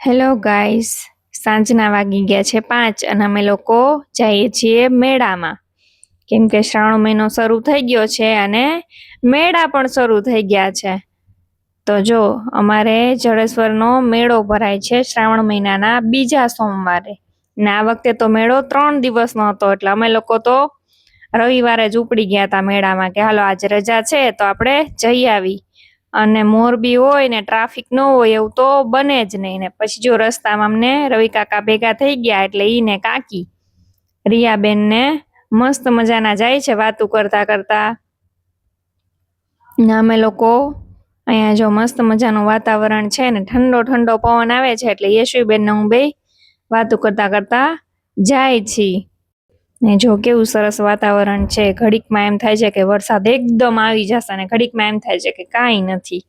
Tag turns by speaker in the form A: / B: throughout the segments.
A: Hello guys, સાંજના વાગી ગયા છે 5 અને અમે લોકો જઈએ છીએ મેળામાં. કેમ કે શ્રાવણ મહિનો શરૂ થઈ ગયો છે અને મેળા પણ શરૂ થઈ ગયા છે. તો જો અમારે જડેશ્વરનો મેળો ભરાય છે શ્રાવણ મહિનાના બીજા સોમવારે. ને આ વખતે તો મેળો 3 દિવસનો હતો, એટલે અમે લોકો તો રવિવારે જ ઉપડી ગયા હતા મેળામાં કે હાલો આજે રજા છે તો આપણે જઈ આવી. અને મોરબી હોય ને ટ્રાફિક ન હોય એવું તો બને જ નહીં. ને પછી જો રસ્તામાં અમને રવિ કાકા ભેગા થઈ ગયા એટલે ઈ ને કાકી રિયાબેન ને મસ્ત મજાના જાય છે વાતું કરતા કરતા. ને અમે લોકો અહીંયા જો મસ્ત મજાનું વાતાવરણ છે ને ઠંડો ઠંડો પવન આવે છે, એટલે યશુબેન ને હું બે વાતું કરતા કરતા જાય છીએ. ને જો કેવું સરસ વાતાવરણ છે, ઘડીકમાં એમ થાય છે કે વરસાદ એકદમ આવી જશે અને ઘડીકમાં એમ થાય છે કે કાંઈ નથી.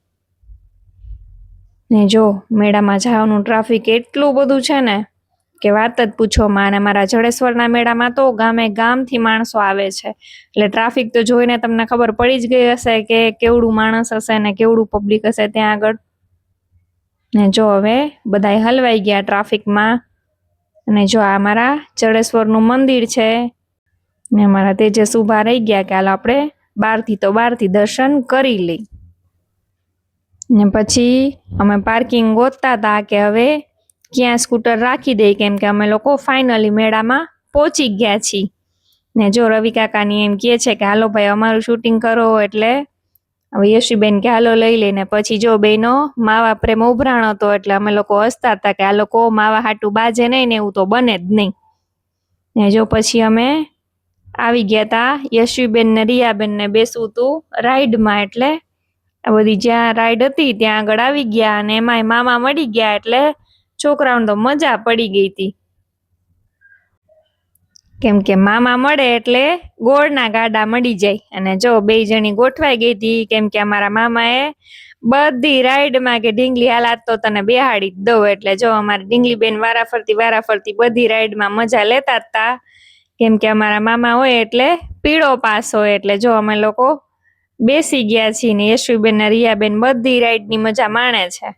A: ને જો મેળામાં જવાનું ટ્રાફિક એટલું બધું છે ને કે વાત જ પૂછોમાં. અને મારા જડેશ્વરના મેળામાં તો ગામે ગામથી માણસો આવે છે, એટલે ટ્રાફિક તો જોઈને તમને ખબર પડી જ ગઈ હશે કે કેવડું માણસ હશે ને કેવડું પબ્લિક હશે ત્યાં આગળ. ને જો હવે બધાય હલવાઈ ગયા ટ્રાફિકમાં. અને જો આ મારા જડેશ્વરનું મંદિર છે ને અમારા તેજસ ઊભા રહી ગયા કે હાલો આપણે બહારથી દર્શન કરી લઈ. ને પછી અમે પાર્કિંગ ગોતતા હતા કે હવે ક્યાં સ્કૂટર રાખી દઈ, કેમ કે અમે લોકો ફાઇનલી મેળામાં પહોંચી ગયા છીએ. ને જો રવિ કાકાની એમ કહે છે કે હાલો ભાઈ અમારું શૂટિંગ કરો, એટલે હવે યશુબેન કે હાલો લઈ લઈને. પછી જો બેનો માવા પ્રેમ ઉભરાણો હતો, એટલે અમે લોકો હસતા હતા કે આ લોકો માવા હાટું બાજે નહીં ને એવું તો બને જ નહીં. ને જો પછી અમે આવી ગયા હતા યશુબેન ને રિયાબેન ને બેસવું તું રાઈડમાં, એટલે આ બધી જ્યાં રાઈડ હતી ત્યાં આગળ આવી ગયા. અને એમાંય મામા મળી ગયા એટલે છોકરાઓને તો મજા પડી ગઈ હતી, કેમ કે મામા મળે એટલે ગોળના ગાડા મળી જાય. અને જો 2 જણી ગોઠવાઈ ગઈ હતી, કેમ કે અમારા મામાએ બધી રાઈડમાં કે ઢીંગલી હાલાત તો તને બેહાડી જ દઉં, એટલે જો અમારી ઢીંગલી બેન વારાફરતી બધી રાઈડમાં મજા લેતા હતા. કેમ કે અમારા મામા હોય એટલે પીળો પાસ હોય, એટલે જો અમે લોકો બેસી ગયા છીએ ને યશુબેન ને રિયાબેન બધી રાઈડની મજા માણે છે.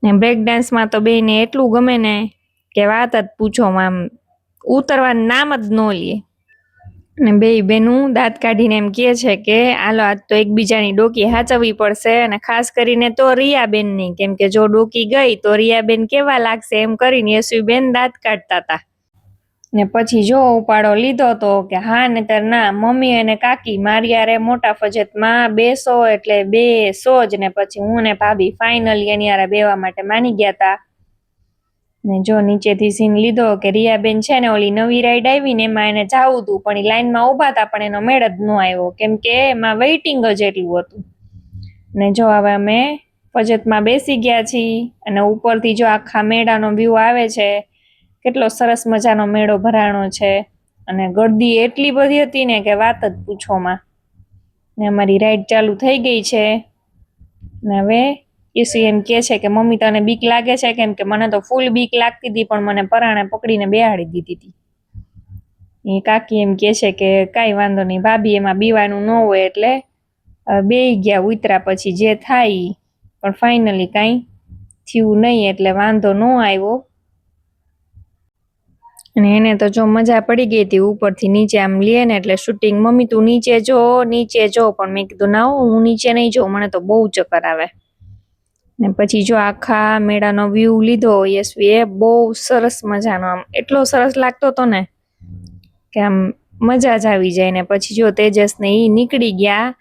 A: ને બ્રેક ડાન્સમાં તો બેને એટલું ગમે ને કે વાત જ પૂછો, આમ ઉતરવાનું નામ જ ન લે. ને 2 બેનું દાંત કાઢીને એમ કહે છે કે હાલો આજ તો એકબીજાની ડોકી હાચવવી પડશે, અને ખાસ કરીને તો રિયાબેનની, કેમ કે જો ડોકી ગઈ તો રિયાબેન કેવા લાગશે એમ કરીને યશુબેન દાંત કાઢતા હતા. ને પછી જો ઉપાડો લીધો તો કે હા નહીતર ના, મમ્મી અને કાકી મારી હારે મોટા ફજતમાં બેસો એટલે બેસો જ. ને પછી હું ને ભાભી ફાઇનલી એની હારે બેવા માટે માની ગયા હતા. ને જો નીચેથી સીન લીધો કે રિયાબેન છે ને ઓલી નવી રાઈડ આવી ને એમાં એને જાવું હતું, પણ એ લાઈનમાં ઊભા હતા પણ એનો મેળ જ ન આવ્યો, કેમ કે એમાં વેઇટિંગ જ એટલું હતું. ને જો હવે અમે ફજતમાં બેસી ગયા છીએ અને ઉપરથી જો આખા મેળાનો વ્યૂ આવે છે. કેટલો સરસ મજાનો મેળો ભરાણો છે, અને ગળદી એટલી બધી હતી ને કે વાત જ પૂછોમાં. ને અમારી રાઈડ ચાલુ થઈ ગઈ છે. ને હવે યશુ એમ કહે છે કે મમ્મી તને બીક લાગે છે? કેમ કે મને તો ફૂલ બીક લાગતી હતી, પણ મને પરાણે પકડીને બેહાડી દીધી હતી. એ કાકી એમ કહે છે કે કાંઈ વાંધો નહીં ભાભી, એમાં બીવાનું ન હોય. એટલે બેહી ગયા ઉતરા પછી જે થાય, પણ ફાઇનલી કાંઈ થયું નહીં એટલે વાંધો ન આવ્યો. અને એને તો જો મજા પડી ગઈ હતી ઉપરથી નીચે આમ લે ને એટલે શૂટિંગ. મમ્મી તું નીચે જો પણ મેં કીધું ના હું નીચે નહીં જોઉં, મને તો બહુ ચક્કર આવે. ને પછી જો આખા મેળાનો વ્યૂ લીધો યશવીએ, બહુ સરસ મજાનો, આમ એટલો સરસ લાગતો હતો ને કે આમ મજા જ આવી જાય. ને પછી જો તેજસ ને ઈ નીકળી ગયા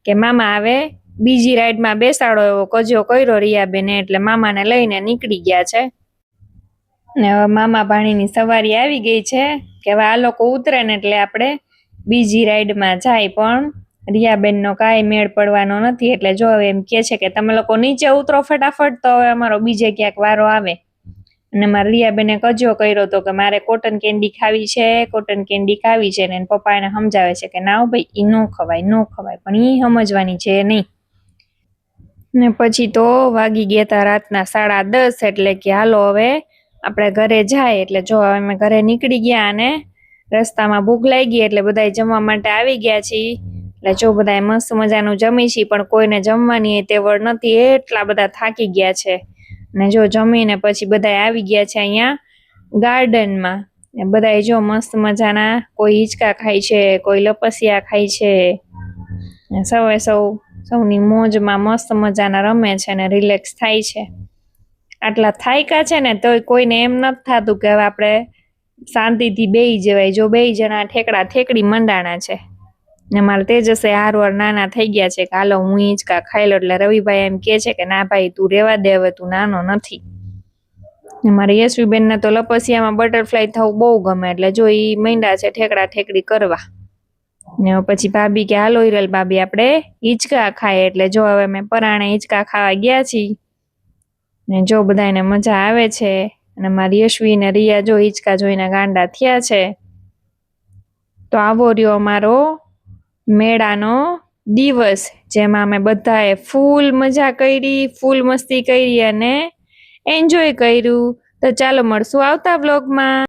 A: કે મામા આવે બીજી રાઈડમાં બેસાડો, એવો કજિયો કર્યો રિયાબેને, એટલે મામાને લઈને નીકળી ગયા છે. ને હવે મામા ભાણીની સવારી આવી ગઈ છે કે હવે આ લોકો ઉતરે ને એટલે આપણે બીજી રાઈડમાં જાય, પણ રિયાબેનનો કાંઈ મેળ પડવાનો નથી. એટલે જો હવે એમ કહે છે કે તમે લોકો નીચે ઉતરો ફટાફટ, તો હવે અમારો બીજે ક્યાંક વારો આવે. અને મારા રિયાબેને કજિયો કર્યો હતો કે મારે કોટન કેન્ડી ખાવી છે. ને પપ્પા એને સમજાવે છે કે ના ભાઈ ઈ ન ખવાય, પણ ઈ સમજવાની છે નહીં. ને પછી તો વાગી ગયા હતા રાતના 10:30, એટલે કે હાલો હવે આપણે ઘરે જાય. એટલે જો અમે ઘરે નીકળી ગયા અને રસ્તામાં ભૂખ લાગી એટલે બધા જમવા માટે આવી ગયા છીએ. એટલે જો બધા મસ્ત મજાનું જમી છી, પણ કોઈને જમવાની તેવડ નથી, એટલા બધા થાકી ગયા છે. ને જો જમીને પછી બધા આવી ગયા છે અહીંયા ગાર્ડનમાં. બધા જો મસ્ત મજાના કોઈ હિંચકા ખાય છે, કોઈ લપસિયા ખાય છે. સૌની મોજમાં મસ્ત મજાના રમે છે ને રિલેક્સ થાય છે. આટલા થાયકા છે ને તોય કોઈને એમ નથી થતું કે હવે આપણે શાંતિથી બેહી જવાય. જો 2 જણા ઠેકડા ઠેકડી મંડાણા છે ને મારા તેજસે હારવાર નાના થઈ ગયા છે કે હાલો હું હિંચકા ખાઈ લો. એટલે રવિભાઈ એમ કે છે કે ના ભાઈ તું રેવા દે, હવે તું નાનો નથી. મારી યશવીબેન ને તો લપસિયામાં બટરફ્લાય થવું બહુ ગમે, એટલે જો ઈ માંડ્યા છે ઠેકડા ઠેકડી કરવા. ને પછી ભાભી કે હાલો હિરલ ભાભી આપણે હિંચકા ખાય. એટલે જો હવે મેં પરાણે હિંચકા ખાવા ગયા છીએ ને જો બધાને મજા આવે છે. અને મારી યશવી ને રિયા જો હિંચકા જોઈને ગાંડા થયા છે. તો આવો રહ્યો અમારો મેળાનો દિવસ, જેમાં અમે બધાએ ફૂલ મજા કરી, ફૂલ મસ્તી કરી અને એન્જોય કર્યું. તો ચાલો મળશું આવતા વ્લોગમાં.